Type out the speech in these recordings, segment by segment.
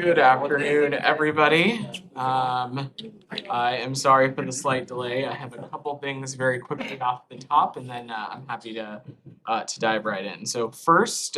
Good afternoon, everybody. I am sorry for the slight delay. I have a couple things very quickly off the top, and then I'm happy to dive right in. So first,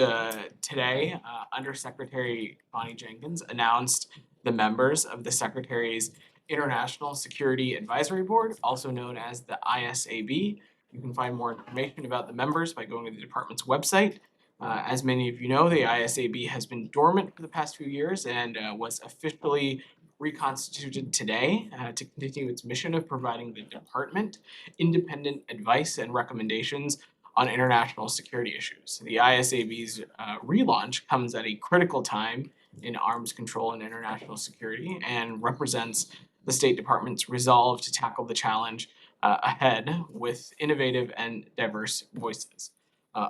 today, Undersecretary Bonnie Jenkins announced the members of the Secretary's International Security Advisory Board, also known as the ISAB. You can find more information about the members by going to the department's website. As many of you know, the ISAB has been dormant for the past few years and was officially reconstituted today to continue its mission of providing the department independent advice and recommendations on international security issues. The ISAB's relaunch comes at a critical time in arms control and international security and represents the State Department's resolve to tackle the challenge ahead with innovative and diverse voices.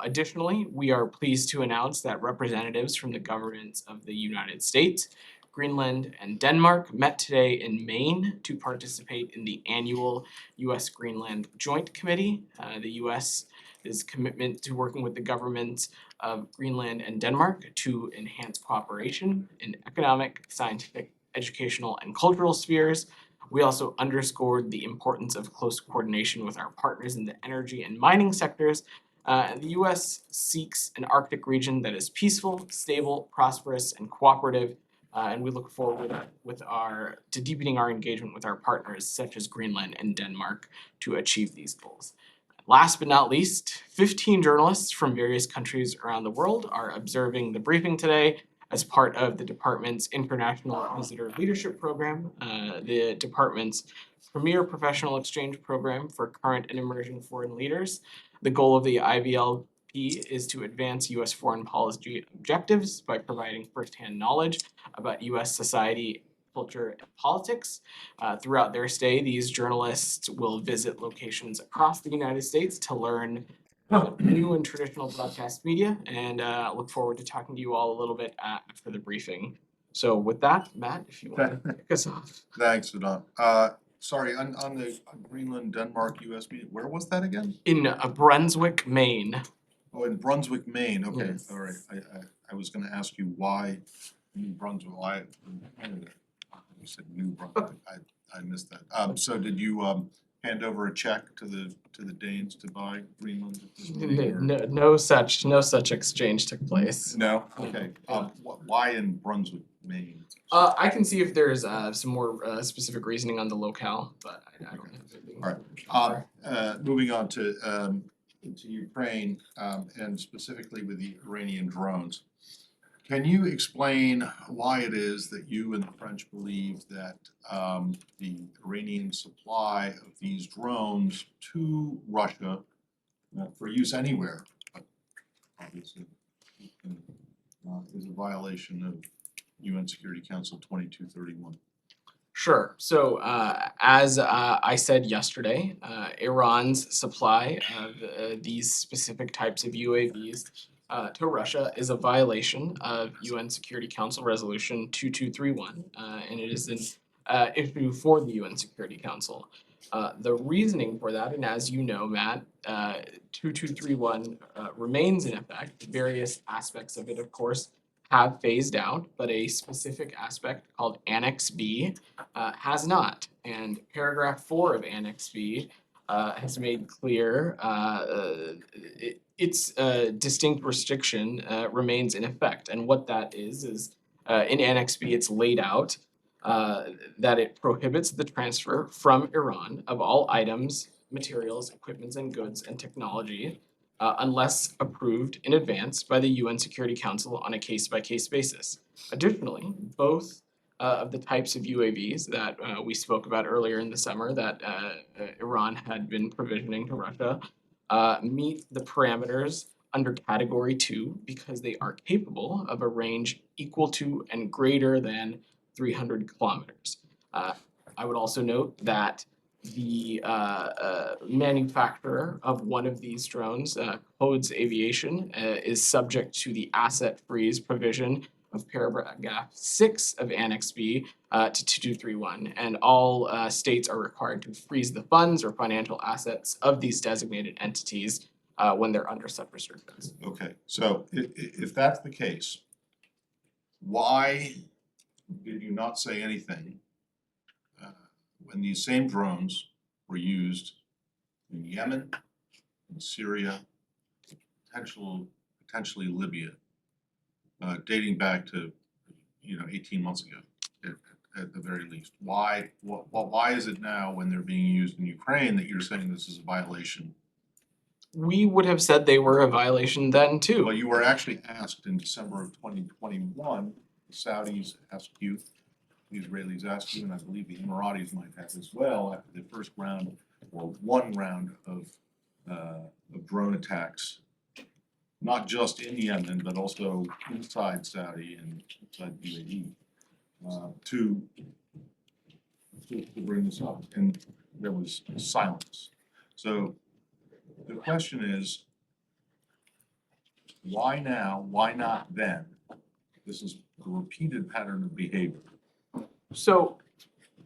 Additionally, we are pleased to announce that representatives from the governments of the United States, Greenland, and Denmark met today in Maine to participate in the annual U.S.-Greenland Joint Committee. The U.S.'s commitment to working with the governments of Greenland and Denmark to enhance cooperation in economic, scientific, educational, and cultural spheres. We also underscored the importance of close coordination with our partners in the energy and mining sectors. The U.S. seeks an Arctic region that is peaceful, stable, prosperous, and cooperative, and we look forward to deepening our engagement with our partners such as Greenland and Denmark to achieve these goals. Last but not least, 15 journalists from various countries around the world are observing the briefing today as part of the department's International Visitor Leadership Program, the department's premier professional exchange program for current and emerging foreign leaders. The goal of the IVLP is to advance U.S. foreign policy objectives by providing firsthand knowledge about U.S. society, culture, and politics. Throughout their stay, these journalists will visit locations across the United States to learn new and traditional broadcast media, and look forward to talking to you all a little bit after the briefing. So with that, Matt, if you want to kick us off. Thanks, Vedant. Sorry, on the Greenland, Denmark, US meeting, where was that again? In Brunswick, Maine. Oh, in Brunswick, Maine, okay, Yes. all right. I was gonna ask you why New Brunswick, why, you said New Brunswick, I missed that. So did you hand over a check to the Danes to buy Greenland at this meeting, or? No such exchange took place. No, okay, why in Brunswick, Maine? I can see if there's some more specific reasoning on the locale, but I don't have anything. All right. Moving on to Ukraine, and specifically with the Iranian drones. Can you explain why it is that you and the French believe that the Iranian supply of these drones to Russia for use anywhere, but obviously is a violation of UN Security Council 2231? Sure. So as I said yesterday, Iran's supply of these specific types of UAVs to Russia is a violation of UN Security Council Resolution 2231, and it is an issue for the UN Security Council. The reasoning for that, and as you know, Matt, 2231 remains in effect. Various aspects of it, of course, have phased out, but a specific aspect called Annex B has not. And paragraph 4 of Annex B has made clear its distinct restriction remains in effect. And what that is in Annex B, it's laid out that it prohibits the transfer from Iran of all items, materials, equipments, and goods and technology unless approved in advance by the UN Security Council on a case-by-case basis. Additionally, both of the types of UAVs that we spoke about earlier in the summer that Iran had been provisioning to Russia meet the parameters under Category 2 because they are capable of a range equal to and greater than 300 kilometers. I would also note that the manufacturer of one of these drones, Codes Aviation, is subject to the asset freeze provision of paragraph 6 of Annex B to 2231, and all states are required to freeze the funds or financial assets of these designated entities when they're under such restrictions. Okay, so if that's the case, why did you not say anything when these same drones were used in Yemen, in Syria, potentially Libya, dating back to 18 months ago at the very least? Why is it now when they're being used in Ukraine that you're saying this is a violation? We would have said they were a violation then too. Well, you were actually asked in December of 2021, the Saudis asked you, the Israelis asked you, and I believe the Emiratis might have as well, after the first round or one round of drone attacks, not just in Yemen, but also inside Saudi and inside UAE, to bring this up, and there was silence. So the question is, why now? Why not then? This is a repeated pattern of behavior. So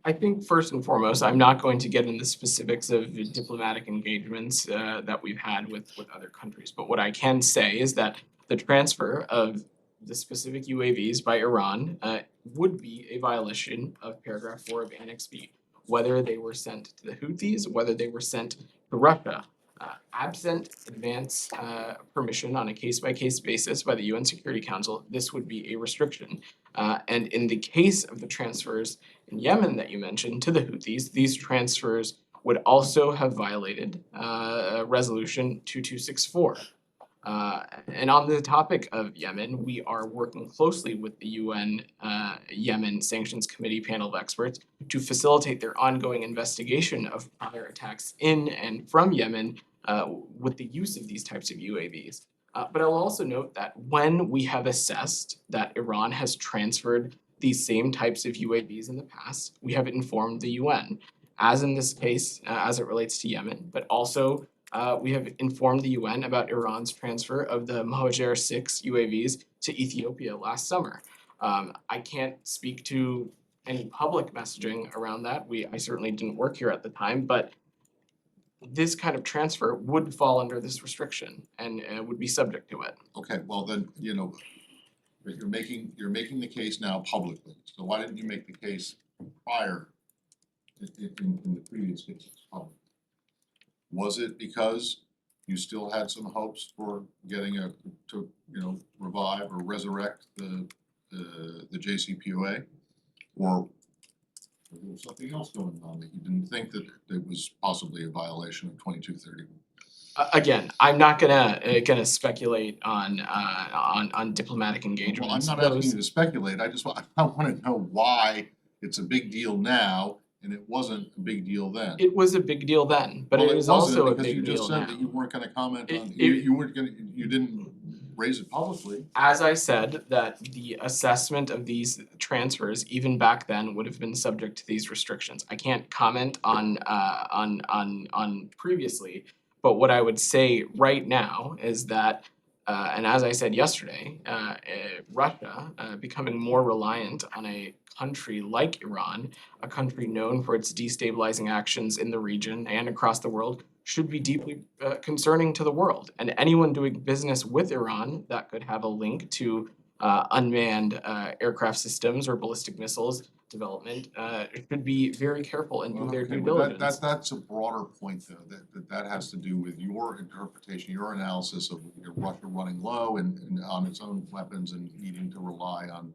I think first and foremost, I'm not going to get into specifics of diplomatic engagements that we've had with other countries. But what I can say is that the transfer of the specific UAVs by Iran would be a violation of paragraph 4 of Annex B, whether they were sent to the Houthis, whether they were sent to Russia. Absent advance permission on a case-by-case basis by the UN Security Council, this would be a restriction. And in the case of the transfers in Yemen that you mentioned to the Houthis, these transfers would also have violated Resolution 2264. And on the topic of Yemen, we are working closely with the UN Yemen Sanctions Committee panel of experts to facilitate their ongoing investigation of prior attacks in and from Yemen with the use of these types of UAVs. But I'll also note that when we have assessed that Iran has transferred these same types of UAVs in the past, we have informed the UN, as in this case, as it relates to Yemen, but also we have informed the UN about Iran's transfer of the Mohajer 6 UAVs to Ethiopia last summer. I can't speak to any public messaging around that. I certainly didn't work here at the time, but this kind of transfer would fall under this restriction and would be subject to it. Okay, well then, but you're making the case now publicly. So why didn't you make the case prior in the previous cases publicly? Was it because you still had some hopes for getting to revive or resurrect the JCPOA, or was there something else going on that you didn't think that it was possibly a violation of 2231? Again, I'm not gonna speculate on diplomatic engagements. Well, I'm not asking you to speculate. I want to know why it's a big deal now and it wasn't a big deal then. It was a big deal then, but Well, it is wasn't, also a because you big just deal said now. that you weren't going to comment on It- you didn't raise it publicly. As I said, that the assessment of these transfers, even back then, would have been subject to these restrictions. I can't comment on previously, but what I would say right now is that, and as I said yesterday, Russia becoming more reliant on a country like Iran, a country known for its destabilizing actions in the region and across the world, should be deeply concerning to the world. And anyone doing business with Iran that could have a link to unmanned aircraft systems or ballistic missiles development should be very careful and do their Okay, due but diligence. that's a broader point though, that has to do with your interpretation, your analysis of Russia running low and on its own weapons and needing to rely on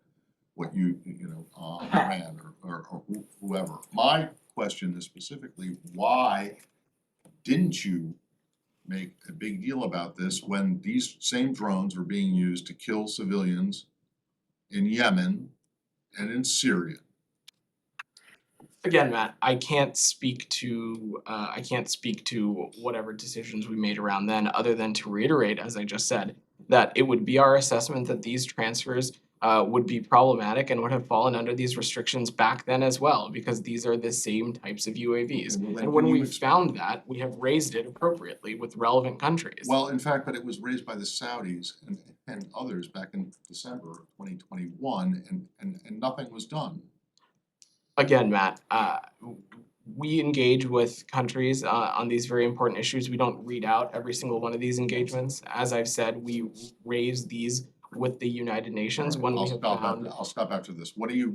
what Iran or whoever. My question is specifically, why didn't you make a big deal about this when these same drones were being used to kill civilians in Yemen and in Syria? Again, Matt, I can't speak to whatever decisions we made around then, other than to reiterate, as I just said, that it would be our assessment that these transfers would be problematic and would have fallen under these restrictions back then as well, because these are the same types of UAVs. Well, then And when can you we've found that, we have raised it appropriately with relevant countries. Well, in fact, but it was raised by the Saudis and others back in December of 2021, and nothing was done. Again, Matt, we engage with countries on these very important issues. We don't read out every single one of these engagements. As I've said, we raise these with the United Nations when we have found. I'll stop after this. What do you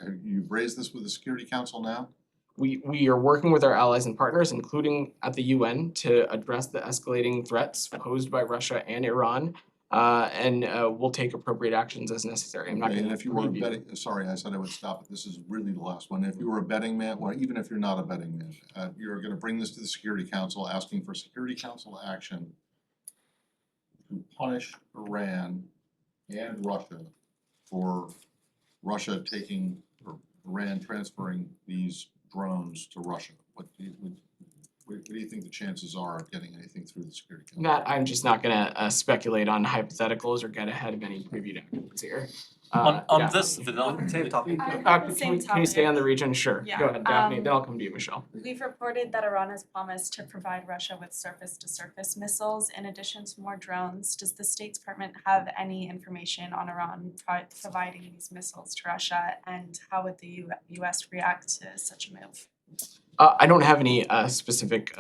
have you raised this with the Security Council now? We are working with our allies and partners, including at the UN, to address the escalating threats posed by Russia and Iran, and we'll take appropriate actions as necessary. I'm not Okay, going and to if you were a betting, sorry, I said I would stop, but this is really the last one. If you were a betting man, or even if you're not a betting man, you're gonna bring this to the Security Council, asking for Security Council action to punish Iran and Russia for Russia taking, or Iran transferring these drones to Russia. What do you think the chances are of getting anything through the Security Council? Matt, I'm just not going to speculate on hypotheticals or get ahead of any preview documents here. Yeah. On this, the same topic. Can you stay on the region? Sure. Yeah, Go ahead, Daphne. Then I'll come to you, Michelle. We've reported that Iran has promised to provide Russia with surface-to-surface missiles in addition to more drones. Does the State Department have any information on Iran providing these missiles to Russia, and how would the US react to such a move? I don't have any specific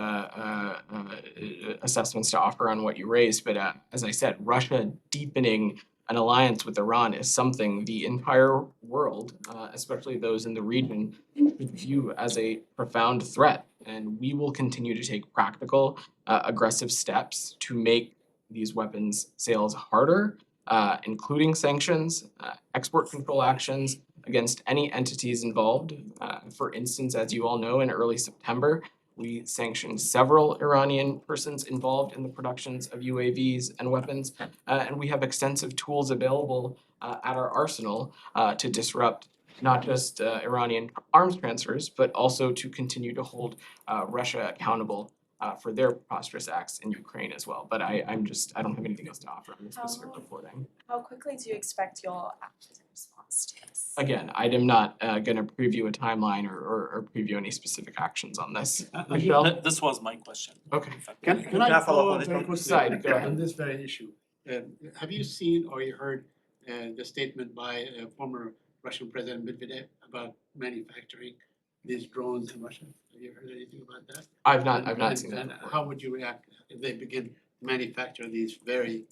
assessments to offer on what you raised, but as I said, Russia deepening an alliance with Iran is something the entire world, especially those in the region, should view as a profound threat. And we will continue to take practical, aggressive steps to make these weapons sales harder, including sanctions, export control actions against any entities involved. For instance, as you all know, in early September, we sanctioned several Iranian persons involved in the productions of UAVs and weapons, and we have extensive tools available at our arsenal to disrupt not just Iranian arms transfers, but also to continue to hold Russia accountable for their preposterous acts in Ukraine as well. But I don't have anything else to offer on the specific reporting. How quickly do you expect you'll act in response to this? Again, I am not going to preview a timeline or preview any specific actions on this. Michelle? This was my question. Okay. Can I follow up on this very one? quickly? Side, go ahead. On this very issue. Have you seen or you heard the statement by former Russian President Medvedev about manufacturing these drones in Russia? Have you heard anything about that? I've not seen that. And before. how would you react if they begin to manufacture these very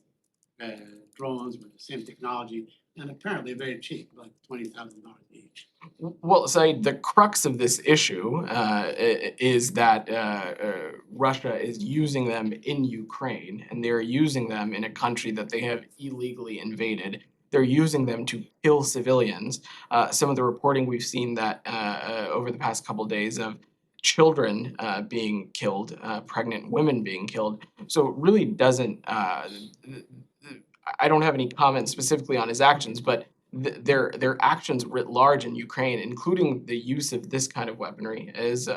drones with the same technology and apparently very cheap, like $20,000 each? Well, Saeed, the crux of this issue is that Russia is using them in Ukraine, and they're using them in a country that they have illegally invaded. They're using them to kill civilians. Some of the reporting we've seen that over the past couple days of children being killed, pregnant women being killed. So it really doesn't. I don't have any comments specifically on his actions, but their actions writ large in Ukraine, including the use of this kind of weaponry, is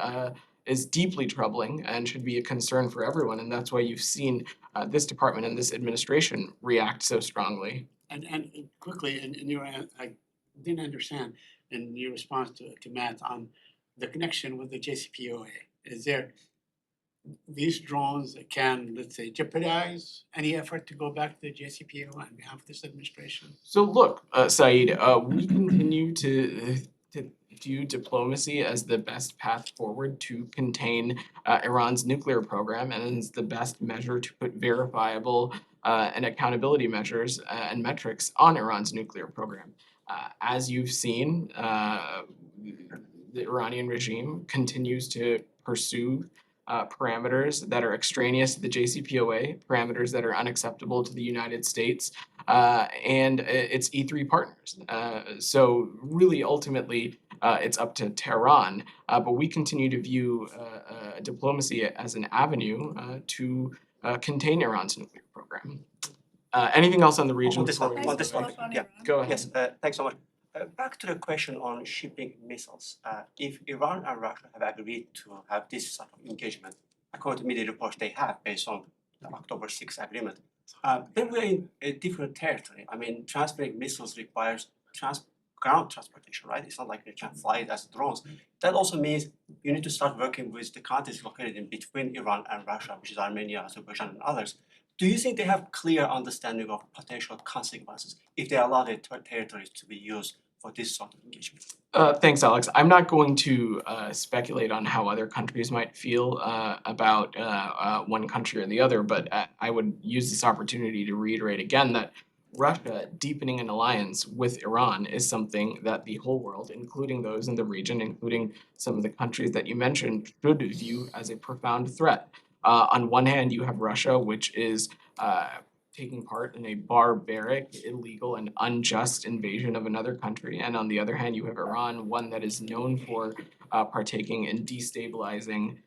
deeply troubling and should be a concern for everyone. And that's why you've seen this department and this administration react so strongly. And quickly, in your, I didn't understand in your response to Matt on the connection with the JCPOA. Is there, these drones can, let's say, jeopardize any effort to go back to the JCPOA on behalf of this administration? So look, Saeed, we continue to view diplomacy as the best path forward to contain Iran's nuclear program, and is the best measure to put verifiable and accountability measures and metrics on Iran's nuclear program. As you've seen, the Iranian regime continues to pursue parameters that are extraneous to the JCPOA, parameters that are unacceptable to the United States and its E3 partners. So really, ultimately, it's up to Tehran, but we continue to view diplomacy as an avenue to contain Iran's nuclear program. Anything else on the region? On this before we on move this on? topic, yeah. Go ahead. Yes, thanks so much. Back to the question on shipping missiles. If Iran and Russia have agreed to have this sort of engagement, according to media reports they have based on the October 6th agreement, then we're in a different territory. I mean, transferring missiles requires ground transportation, right? It's not like they can fly it as drones. That also means you need to start working with the countries located in between Iran and Russia, which is Armenia, Azerbaijan, and others. Do you think they have clear understanding of potential consequences if they allow their territories to be used for this sort of engagement? Thanks, Alex. I'm not going to speculate on how other countries might feel about one country or the other, but I would use this opportunity to reiterate again that Russia deepening an alliance with Iran is something that the whole world, including those in the region, including some of the countries that you mentioned, should view as a profound threat. On one hand, you have Russia, which is taking part in a barbaric, illegal, and unjust invasion of another country. And on the other hand, you have Iran, one that is known for partaking in destabilizing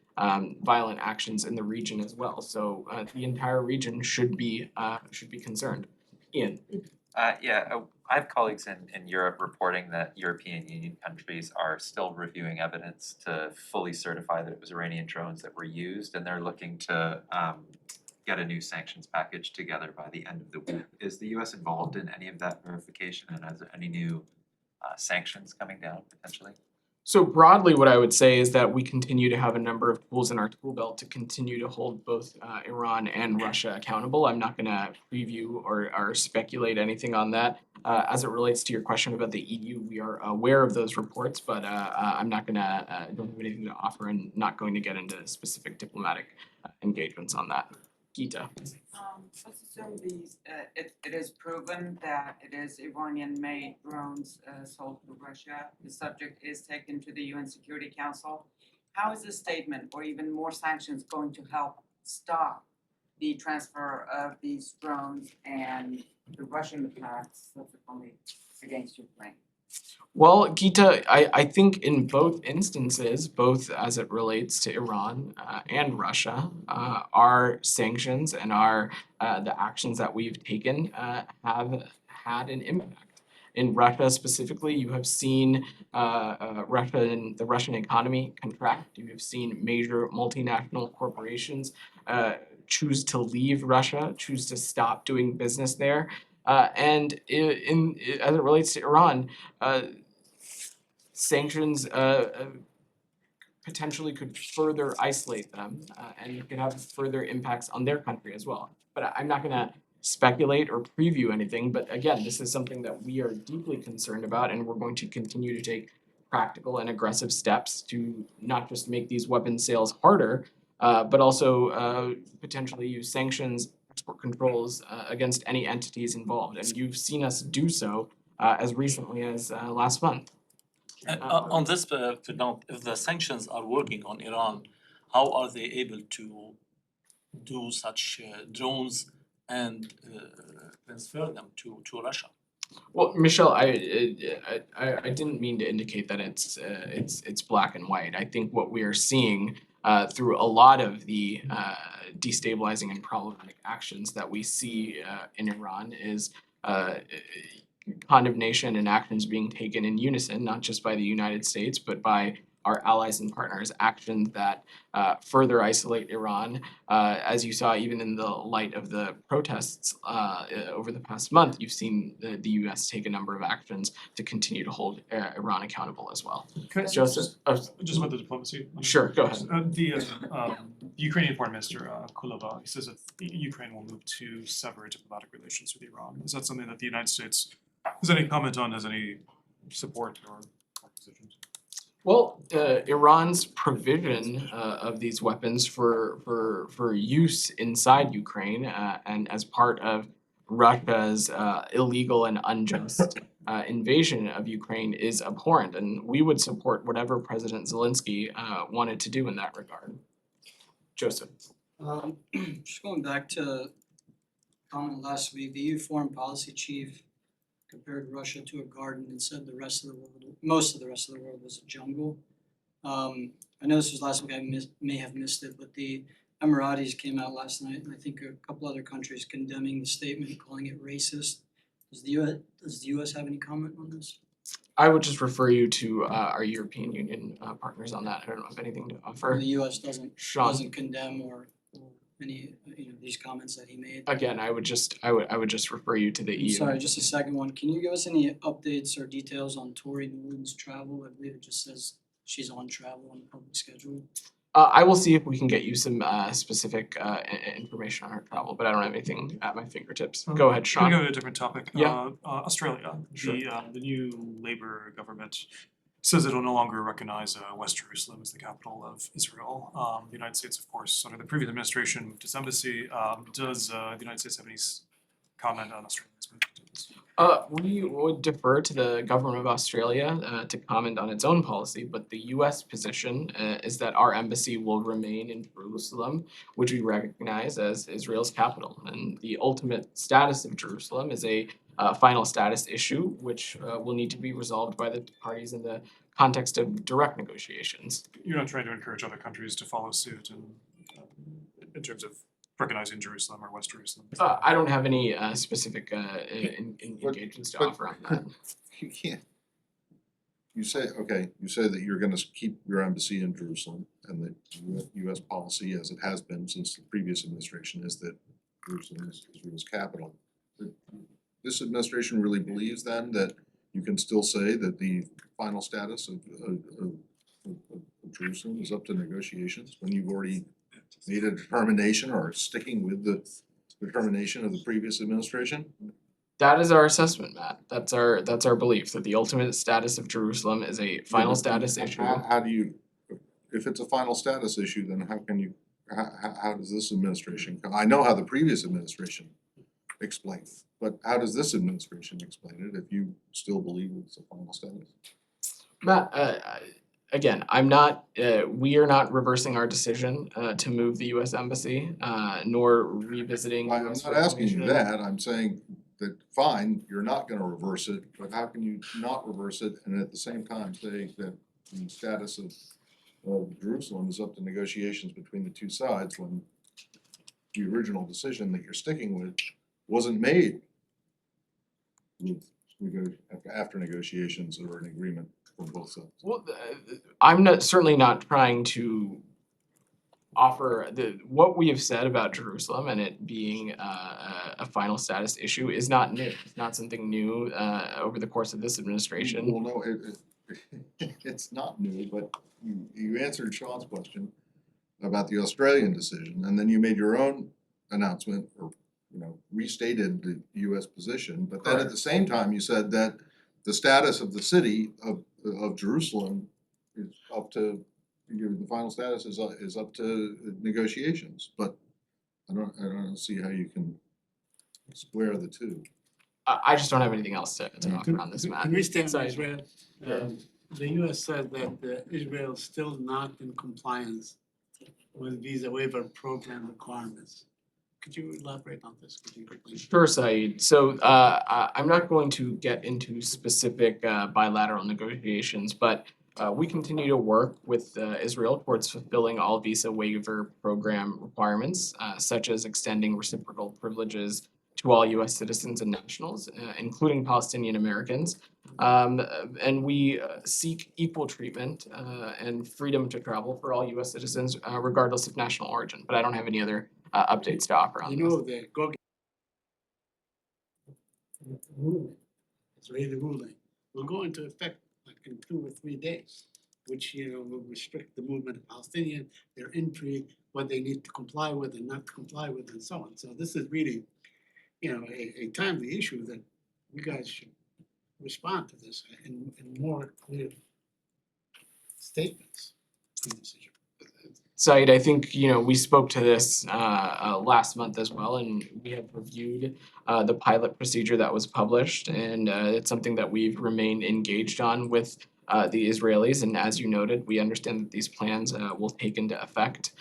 violent actions in the region as well. So the entire region should be concerned. Ian. I have colleagues in Europe reporting that European Union countries are still reviewing evidence to fully certify that it was Iranian drones that were used, and they're looking to get a new sanctions package together by the end of the week. Is the US involved in any of that verification, and is there any new sanctions coming down potentially? So broadly, what I would say is that we continue to have a number of tools in our tool belt to continue to hold both Iran and Russia accountable. I'm not going to preview or speculate anything on that. As it relates to your question about the EU, we are aware of those reports, but I'm not going to don't have anything to offer and not going to get into specific diplomatic engagements on that. Gita. Let's assume it is proven that it is Iranian-made drones sold to Russia. The subject is taken to the UN Security Council. How is this statement or even more sanctions going to help stop the transfer of these drones and the Russian attacks subsequently against Ukraine? Well, Gita, I think in both instances, both as it relates to Iran and Russia, our sanctions and our the actions that we've taken have had an impact. In Russia specifically, you have seen Russia and the Russian economy contract. You have seen major multinational corporations choose to leave Russia, choose to stop doing business there. And as it relates to Iran, sanctions potentially could further isolate them and could have further impacts on their country as well. But I'm not going to speculate or preview anything. But again, this is something that we are deeply concerned about, and we're going to continue to take practical and aggressive steps to not just make these weapon sales harder, but also potentially use sanctions, export controls against any entities involved. And you've seen us do so as recently as last month. On this note, if the sanctions are working on Iran, how are they able to do such drones and transfer them to Russia? Well, Michelle, I didn't mean to indicate that it's black and white. I think what we are seeing through a lot of the destabilizing and problematic actions that we see in Iran is condemnation and actions being taken in unison, not just by the United States, but by our allies and partners, actions that further isolate Iran. As you saw, even in the light of the protests over the past month, you've seen the U.S. take a number of actions to continue to hold Iran accountable as well. Joseph? Just about the diplomacy. Sure, go ahead. The Ukrainian Foreign Minister Kuleba, he says that Ukraine will move to sever diplomatic relations with Iran. Is that something that the United States has any comment on, has any support or positions? Well, Iran's provision of these weapons for use inside Ukraine and as part of Russia's illegal and unjust invasion of Ukraine is abhorrent, and we would support whatever President Zelensky wanted to do in that regard. Joseph. Just going back to comment last week, the EU foreign policy chief compared Russia to a garden and said the rest of the world, most of the rest of the world was a jungle. I know this was last week, I may have missed it, but the Emiratis came out last night, and I think a couple other countries condemning the statement, calling it racist. Does the US have any comment on this? I would just refer you to our European Union partners on that. I don't know if anything to offer. The US doesn't Sean. Condemn or any these comments that he made. Again, I would just refer you to the EU. Sorry, just a second one. Can you give us any updates or details on Tory Newland's travel? I believe it just says she's on travel on the public schedule. I will see if we can get you some specific information on her travel, but I don't have anything at my fingertips. Go ahead, Can we Sean. go to a different topic? Yeah. Australia, Sure. the new Labour government says it will no longer recognize West Jerusalem as the capital of Israel. The United States, of course, under the previous administration, moved its embassy. Does the United States have any comment on Australia's move to We would defer to the government of Australia to comment on its own policy, but the US position is that our embassy will remain in Jerusalem, which we recognize as Israel's capital. And the ultimate status of Jerusalem is a final status issue, which will need to be resolved by the parties in the context of direct negotiations. You're not trying to encourage other countries to follow suit in terms of recognizing Jerusalem or West Jerusalem? I don't have any specific But- engagements to but- offer on that. You can't. You say that you're gonna keep your embassy in Jerusalem, and the US policy, as it has been since the previous administration, is that Jerusalem is Israel's capital. But this administration really believes then that you can still say that the final status of Jerusalem is up to negotiations, when you've already made a determination or are sticking with the determination of the previous administration? That is our assessment, Matt. That's our belief that the ultimate status of Jerusalem is a final status issue. How do you, if it's a final status issue, then how can you, how does this administration come? I know how the previous administration explained it, but how does this administration explain it if you still believe it's a final status? Matt, again, I'm not, we are not reversing our decision to move the US Embassy, nor revisiting I'm US not asking you recognition. that, I'm saying that, fine, you're not gonna reverse it, but how can you not reverse it and at the same time say that the status of Jerusalem is up to negotiations between the two sides when the original decision that you're sticking with wasn't made with after negotiations or an agreement from both sides? Well, I'm not, certainly not trying to offer what we have said about Jerusalem and it being a final status issue is not new. It's not something new over the course of this administration. Well, no, it's not new, but you answered Sean's question about the Australian decision, and then you made your own announcement, or, restated the US position, but then at the same time, you said that the status of the city of Jerusalem is up to, the final status is up to negotiations, but I don't see how you can square the two. I just don't have anything else to offer on this, Matt. Can we stay on So- Israel? The US said that Israel is still not in compliance with visa waiver program requirements. Could you elaborate on this? Could you please? Sure, Saeed. So I'm not going to get into specific bilateral negotiations, but we continue to work with Israel towards fulfilling all visa waiver program requirements, such as extending reciprocal privileges to all US citizens and nationals, including Palestinian Americans. And we seek equal treatment and freedom to travel for all US citizens, regardless of national origin. But I don't have any other updates to offer on You this. know, the Gog ruling, Israeli ruling, will go into effect like in 2 or 3 days, which, will restrict the movement of Palestinians, their entry, what they need to comply with and not to comply with, and so on. So this is really, a timely issue that you guys should respond to this in more clear statements in this issue. Said, I think, we spoke to this last month as well, and we have reviewed the pilot procedure that was published, and it's something that we've remained engaged on with the Israelis, and as you noted, we understand that these plans will take into effect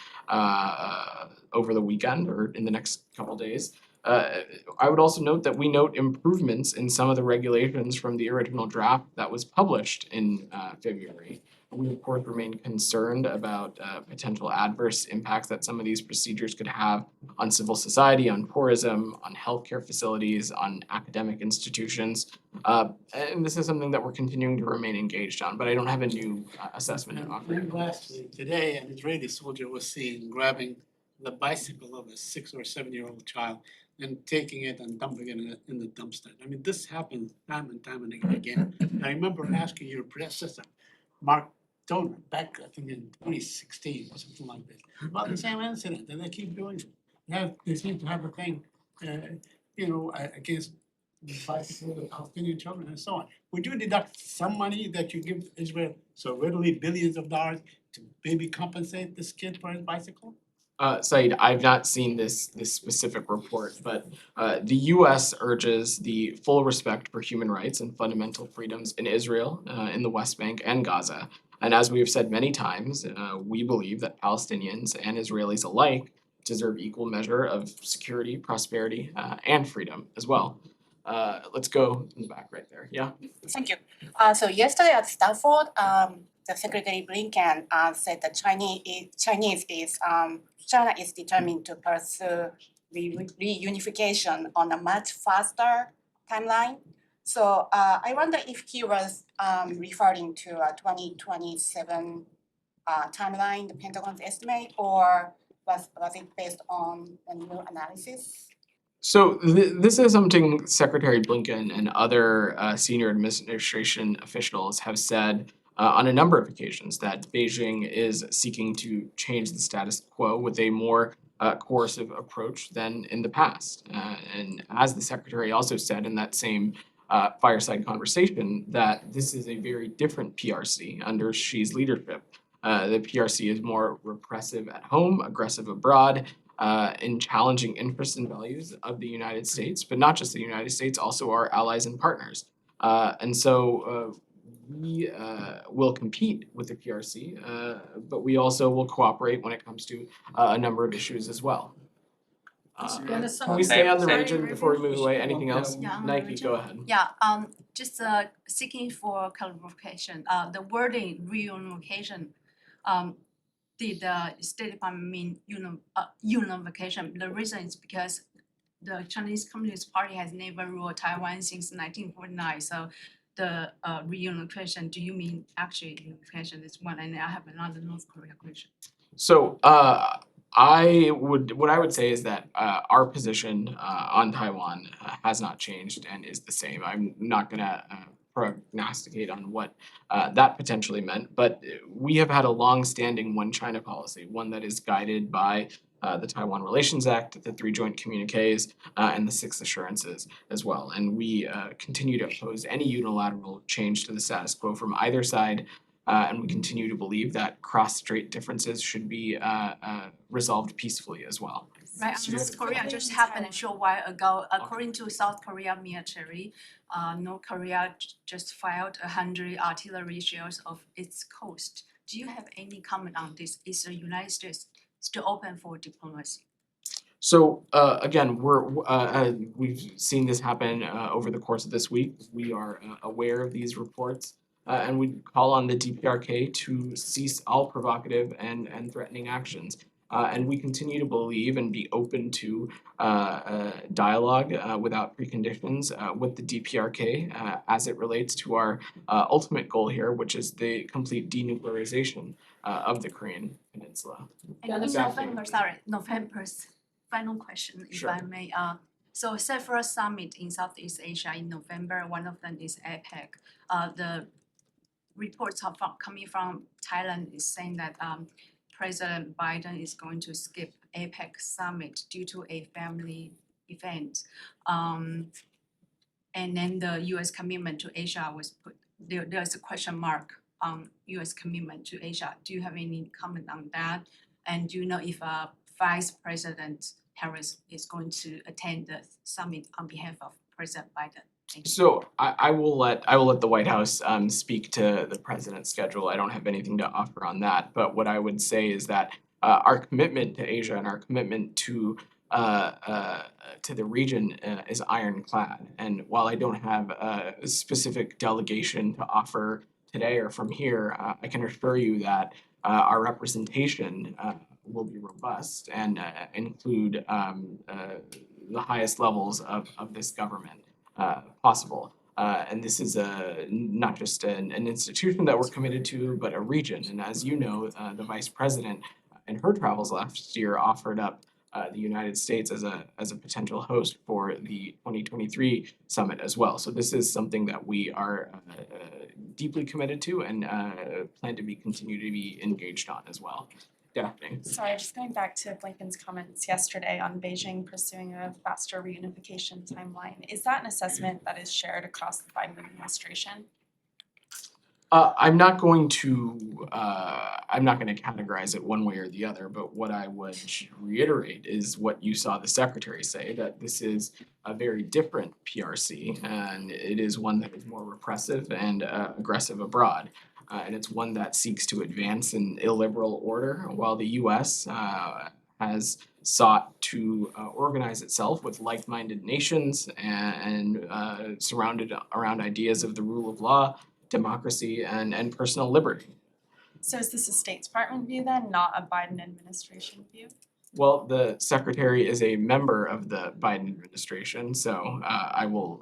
over the weekend or in the next couple days. I would also note that we note improvements in some of the regulations from the original draft that was published in February. We of course remain concerned about potential adverse impacts that some of these procedures could have on civil society, on tourism, on healthcare facilities, on academic institutions. And this is something that we're continuing to remain engaged on, but I don't have a new assessment to offer. And lastly, today, an Israeli soldier was seen grabbing the bicycle of a 6 or 7-year-old child and taking it and dumping it in the dumpster. I mean, this happens time and time and again. I remember asking your predecessor, Mark Toner, back I think in 2016 or something like this, about the same incident, and they keep doing it. They seem to have a thing, against bicycles of Palestinian children and so on. Would you deduct some money that you give Israel so readily, billions of dollars, to maybe compensate this kid for his bicycle? Said, I've not seen this specific report, but the US urges the full respect for human rights and fundamental freedoms in Israel, in the West Bank and Gaza. And as we have said many times, we believe that Palestinians and Israelis alike deserve equal measure of security, prosperity, and freedom as well. Let's go in the back right there. Yeah. Thank you. So yesterday at Stanford, the Secretary Blinken said that China is determined to pursue reunification on a much faster timeline. So I wonder if he was referring to a 2027 timeline, the Pentagon's estimate, or was it based on a new analysis? So this is something Secretary Blinken and other senior administration officials have said on a number of occasions, that Beijing is seeking to change the status quo with a more coercive approach than in the past. And as the secretary also said in that same fireside conversation, that this is a very different PRC under Xi's leadership. The PRC is more repressive at home, aggressive abroad, in challenging interests and values of the United States, but not just the United States, also our allies and partners. And so we will compete with the PRC, but we also will cooperate when it comes to a number of issues as well. Can we stay on the region before we move away? Anything else? Yeah, on the Nike, region. go ahead. Yeah, just seeking for clarification, the wording reunification, did the State Department mean unification? The reason is because the Chinese Communist Party has never ruled Taiwan since 1949, so the reunification, do you mean actually unification is one? And I have another North Korea question. So what I would say is that our position on Taiwan has not changed and is the same. I'm not gonna prognosticate on what that potentially meant, but we have had a long-standing one China policy, one that is guided by the Taiwan Relations Act, the 3 joint communiques, and the 6 assurances as well. And we continue to oppose any unilateral change to the status quo from either side. And we continue to believe that cross-strait differences should be resolved peacefully as well. Right, North Korea just happened a short while ago, according to South Korea military, North Korea just fired 100 artillery shells off its coast. Do you have any comment on this? Is the United States still open for diplomacy? So again, we've seen this happen over the course of this week. We are aware of these reports, and we call on the DPRK to cease all provocative and threatening actions. And we continue to believe and be open to dialogue without preconditions with the DPRK as it relates to our ultimate goal here, which is the complete denuclearization of the Korean Peninsula. And in Exactly. November's final question, if Sure. I may. So several summit in Southeast Asia in November, one of them is APEC. The reports are coming from Thailand is saying that President Biden is going to skip APEC summit due to a family event. And then the US commitment to Asia was put, there's a question mark on US commitment to Asia. Do you have any comment on that? And do you know if Vice President Harris is going to attend the summit on behalf of President Biden? Thank you. So I will let the White House speak to the president's schedule. I don't have anything to offer on that. But what I would say is that our commitment to Asia and our commitment to the region is ironclad. And while I don't have a specific delegation to offer today or from here, I can assure you that our representation will be robust and include the highest levels of this government possible. And this is not just an institution that we're committed to, but a region. And as you know, the vice president in her travels last year offered up the United States as a potential host for the 2023 summit as well. So this is something that we are deeply committed to and plan to continue to be engaged on as well. Daphne. Sorry, just going back to Blinken's comments yesterday on Beijing pursuing a faster reunification timeline. Is that an assessment that is shared across the Biden administration? I'm not going to, I'm not gonna categorize it one way or the other, but what I would reiterate is what you saw the secretary say, that this is a very different PRC, and it is one that is more repressive and aggressive abroad. And it's one that seeks to advance an illiberal order, while the US has sought to organize itself with like-minded nations and surrounded around ideas of the rule of law, democracy, and personal liberty. So is this a State Department view then, not a Biden administration view? Well, the secretary is a member of the Biden administration, so I will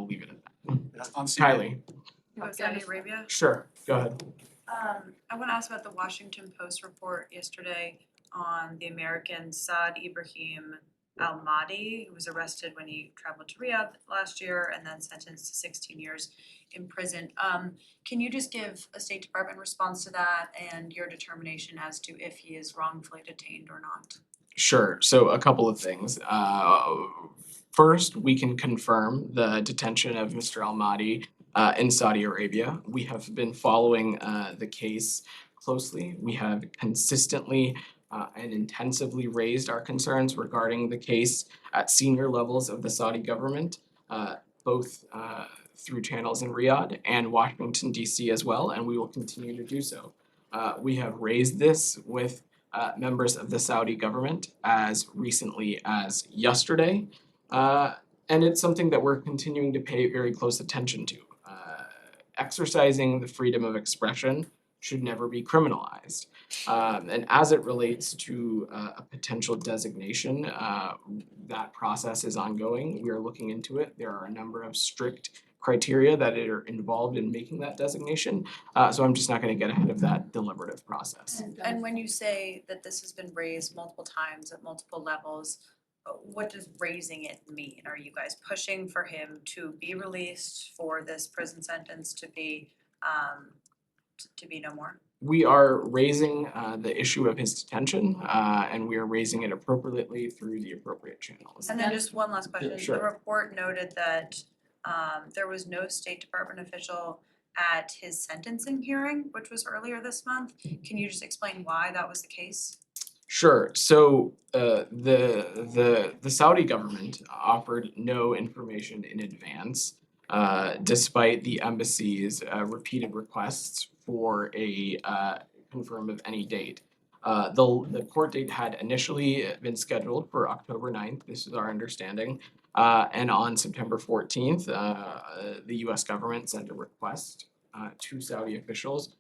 leave it at that. Kylie, Saudi Arabia. sure, go ahead. I want to ask about the Washington Post report yesterday on the American Saad Ibrahim Al-Mahdi, who was arrested when he traveled to Riyadh last year and then sentenced to 16 years in prison. Can you just give a State Department response to that and your determination as to if he is wrongfully detained or not? Sure, so a couple of things. First, we can confirm the detention of Mr. Al-Mahdi in Saudi Arabia. We have been following the case closely. We have consistently and intensively raised our concerns regarding the case at senior levels of the Saudi government, both through channels in Riyadh and Washington DC as well, and we will continue to do so. We have raised this with members of the Saudi government as recently as yesterday, and it's something that we're continuing to pay very close attention to. Exercising the freedom of expression should never be criminalized. And as it relates to a potential designation, that process is ongoing. We are looking into it. There are a number of strict criteria that are involved in making that designation. So I'm just not gonna get ahead of that deliberative process. And when you say that this has been raised multiple times at multiple levels, what does raising it mean? Are you guys pushing for him to be released, for this prison sentence to be no more? We are raising the issue of his detention, and we are raising it appropriately through the appropriate channels. And then just one last question. sure. The report noted that there was no State Department official at his sentencing hearing, which was earlier this month. Can you just explain why that was the case? Sure. So the Saudi government offered no information in advance, despite the embassy's repeated requests for a confirm of any date. The court date had initially been scheduled for October 9th. This is our understanding. And on September 14th, the US government sent a request to Saudi officials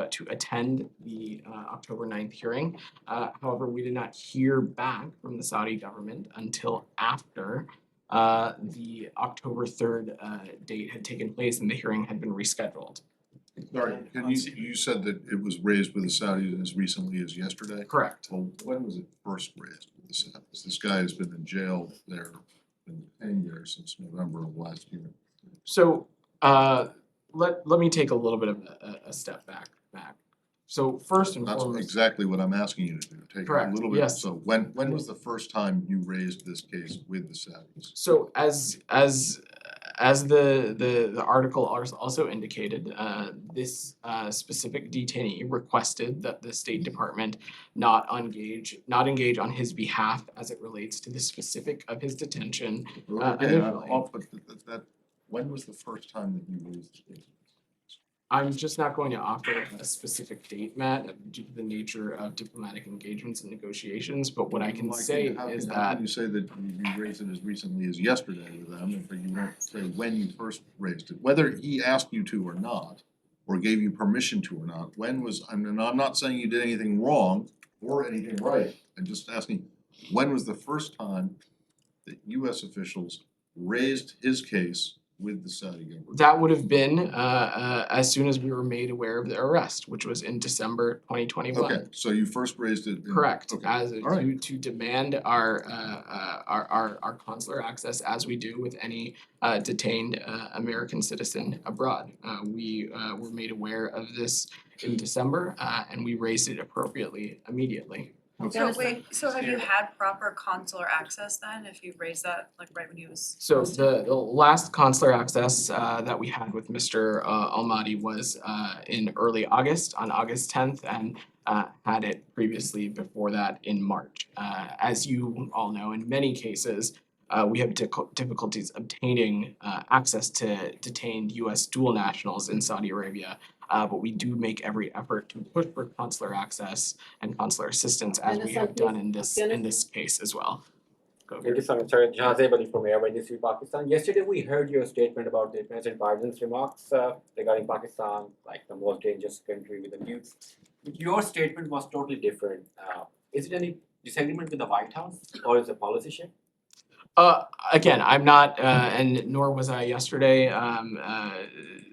to attend the October 9th hearing. However, we did not hear back from the Saudi government until after the October 3rd date had taken place and the hearing had been rescheduled. Sorry, you said that it was raised with the Saudis as recently as yesterday? Correct. Well, when was it first raised with the Saudis? This guy has been in jail there, been detained there since November of last year. So let me take a little bit of a step back. So first and That's foremost, exactly what I'm asking you to do, take a Correct, little bit. yes. So when was the first time you raised this case with the Saudis? so as the article also indicated, this specific detainee requested that the State Department not engage on his behalf as it relates to the specific of his detention. Okay, initially. but that, when was the first time that you raised the case? I'm just not going to offer a specific date, Matt, due to the nature of diplomatic engagements and negotiations, but what I can say is How that can you say that you raised it as recently as yesterday with them, but you won't say when you first raised it? Whether he asked you to or not, or gave you permission to or not, when was, I mean, I'm not saying you did anything wrong or anything right. I'm just asking, when was the first time that US officials raised his case with the Saudi government? that would have been as soon as we were made aware of the arrest, which was in December 2021. Okay, so you first raised it in. Correct, Okay, as all right. to demand our consular access as we do with any detained American citizen abroad. We were made aware of this in December and we raised it appropriately immediately. So wait, so have you had proper consular access then, if you raised that like right when he was So posted? the last consular access that we had with Mr. Almaty was in early August, on August 10th, and had it previously before that in March. As you all know, in many cases, we have difficulties obtaining access to detained US dual nationals in Saudi Arabia. But we do make every effort to push for consular access and consular assistance as we have done in this case as well. Go Thank you so much, sir. Jahazeb Ali from Airway News Pakistan. Yesterday, we heard your statement about the President Biden's remarks regarding Pakistan, like the most dangerous country with the nukes. But your statement was totally different. Is it any disagreement with the White House, or is it policy shift? Again, I'm not, and nor was I yesterday,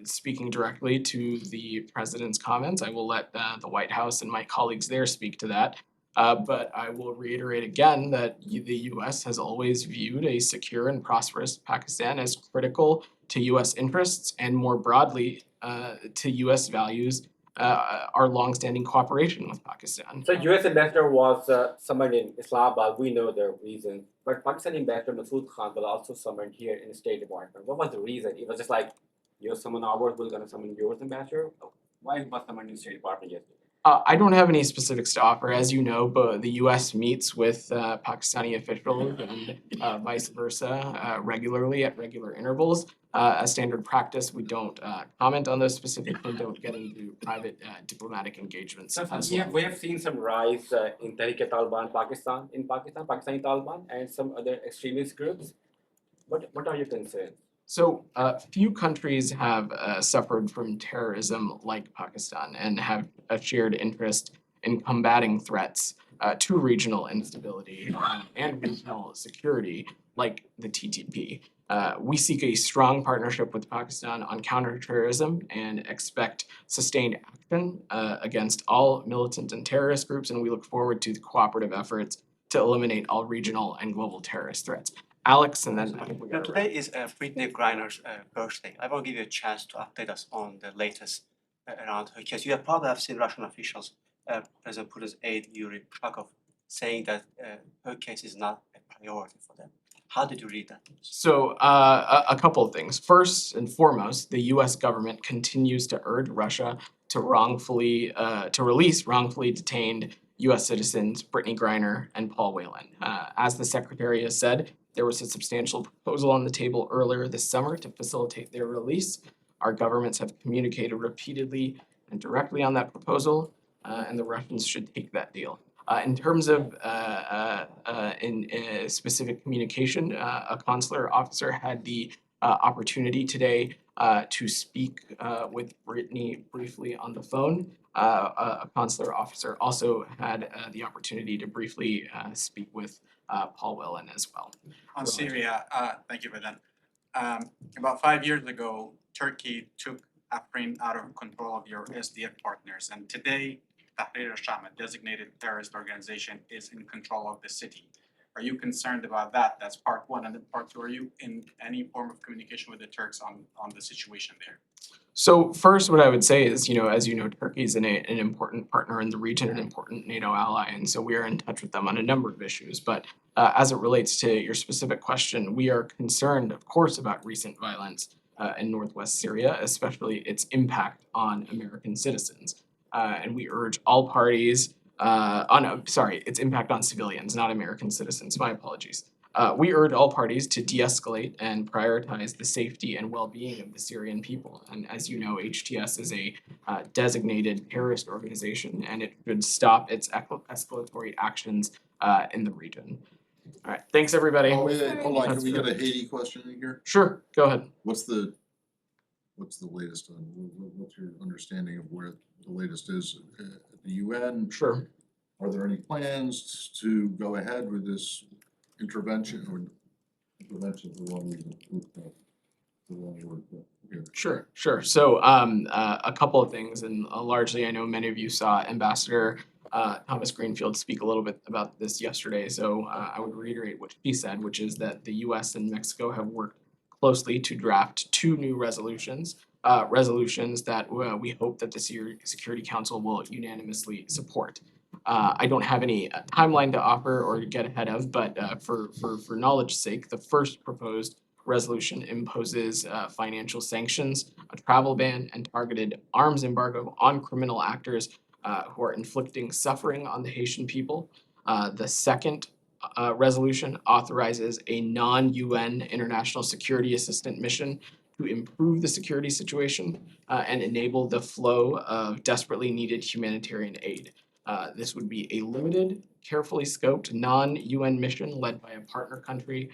speaking directly to the president's comments. I will let the White House and my colleagues there speak to that. But I will reiterate again that the US has always viewed a secure and prosperous Pakistan as critical to US interests and more broadly to US values, our longstanding cooperation with Pakistan. So US ambassador was summoned in Islamabad. We know the reason. But Pakistani ambassador Masood Khan was also summoned here in the State Department. What was the reason? It was just like, you summon ours, we're gonna summon yours ambassador? Why was summoned in the State Department yesterday? I don't have any specifics to offer. As you know, but the US meets with Pakistani officials and vice versa regularly at regular intervals. As standard practice, we don't comment on those specifics and don't get into private diplomatic engagements So as we well. have seen some rise in Tehrik-e-Taliban Pakistan, Pakistani Taliban, and some other extremist groups. What are your concerns? So few countries have suffered from terrorism like Pakistan and have a shared interest in combating threats to regional instability and regional security like the TTP. We seek a strong partnership with Pakistan on counterterrorism and expect sustained action against all militant and terrorist groups, and we look forward to the cooperative efforts to eliminate all regional and global terrorist threats. Alex, and then I think we Now, got today is Brittany Griner's birthday. I will give you a chance to update us on the latest around her case. You have probably have seen Russian officials, President Putin's aide Yuri Shakov, saying that her case is not a priority for them. How did you read that? So a couple of things. First and foremost, the U.S. government continues to urge Russia to release wrongfully detained U.S. citizens Brittany Griner and Paul Whelan. As the secretary has said, there was a substantial proposal on the table earlier this summer to facilitate their release. Our governments have communicated repeatedly and directly on that proposal, and the Russians should take that deal. In terms of specific communication, a consular officer had the opportunity today to speak with Brittany briefly on the phone. A consular officer also had the opportunity to briefly speak with Paul Whelan as well. On Syria, thank you for that. About 5 years ago, Turkey took Afrin out of control of your SDF partners, and today Tahrir al-Sham, a designated terrorist organization, is in control of the city. Are you concerned about that? That's part one. And then part two, are you in any form of communication with the Turks on the situation there? So first, what I would say is, as you know, Turkey is an important partner in the region, an important NATO ally, and so we are in touch with them on a number of issues. But as it relates to your specific question, we are concerned, of course, about recent violence in northwest Syria, especially its impact on American citizens. And we urge all parties its impact on civilians, not American citizens. My apologies. We urge all parties to de-escalate and prioritize the safety and well-being of the Syrian people. And as you know, HTS is a designated terrorist organization, and it should stop its escalatory actions in the region. All right, thanks, everybody. Oh, wait, hold on, can we get a Haiti question in here? Sure, go ahead. What's the latest on, what's your understanding of where the latest is at the UN? Sure. Are there any plans to go ahead with this intervention or intervention the wrong word here? Sure. So a couple of things, and largely I know many of you saw Ambassador Thomas Greenfield speak a little bit about this yesterday. So I would reiterate what he said, which is that the U.S. and Mexico have worked closely to draft 2 new resolutions that we hope that the Security Council will unanimously support. I don't have any timeline to offer or get ahead of, but for knowledge's sake, the first proposed resolution imposes financial sanctions, a travel ban, and targeted arms embargo on criminal actors who are inflicting suffering on the Haitian people. The second resolution authorizes a non-UN international security assistant mission to improve the security situation and enable the flow of desperately needed humanitarian aid. This would be a limited, carefully scoped, non-UN mission led by a partner country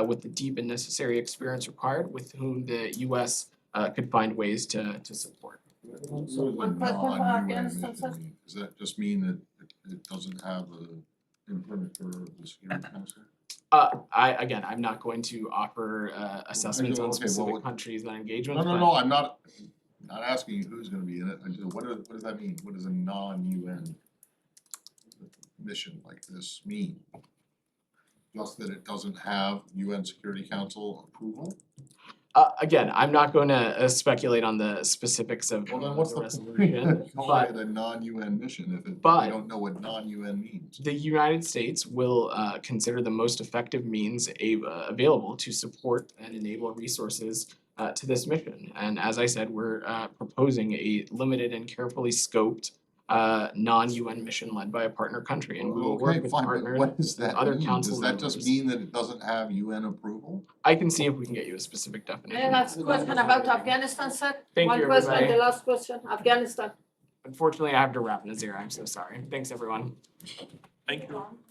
with the deep and necessary experience required, with whom the US could find ways to support. What does a non-UN mission mean? Does that just mean that it doesn't have a implement for the Security Council? I'm not going to offer assessments on Okay, well, specific what- countries and No, engagements, no, but no, I'm not asking you who's gonna be in it. What does that mean? What does a non-UN mission like this mean? Just that it doesn't have UN Security Council approval? again, I'm not going to speculate on the specifics of Well, then what's the the resolution, point of calling but it a non-UN mission if but- they don't know what non-UN means? the United States will consider the most effective means available to support and enable resources to this mission. And as I said, we're proposing a limited and carefully scoped non-UN mission led by a partner country, and we will work Okay, with fine, but partners. what does that other mean? council Does that just members. mean that it doesn't have UN approval? I can see if we can get you a specific May I definition. ask a question about Afghanistan, sir? Thank One you, question, everybody. the last question, Afghanistan. Unfortunately, I have to wrap, Nazir. I'm so sorry. Thanks, everyone. Thank you.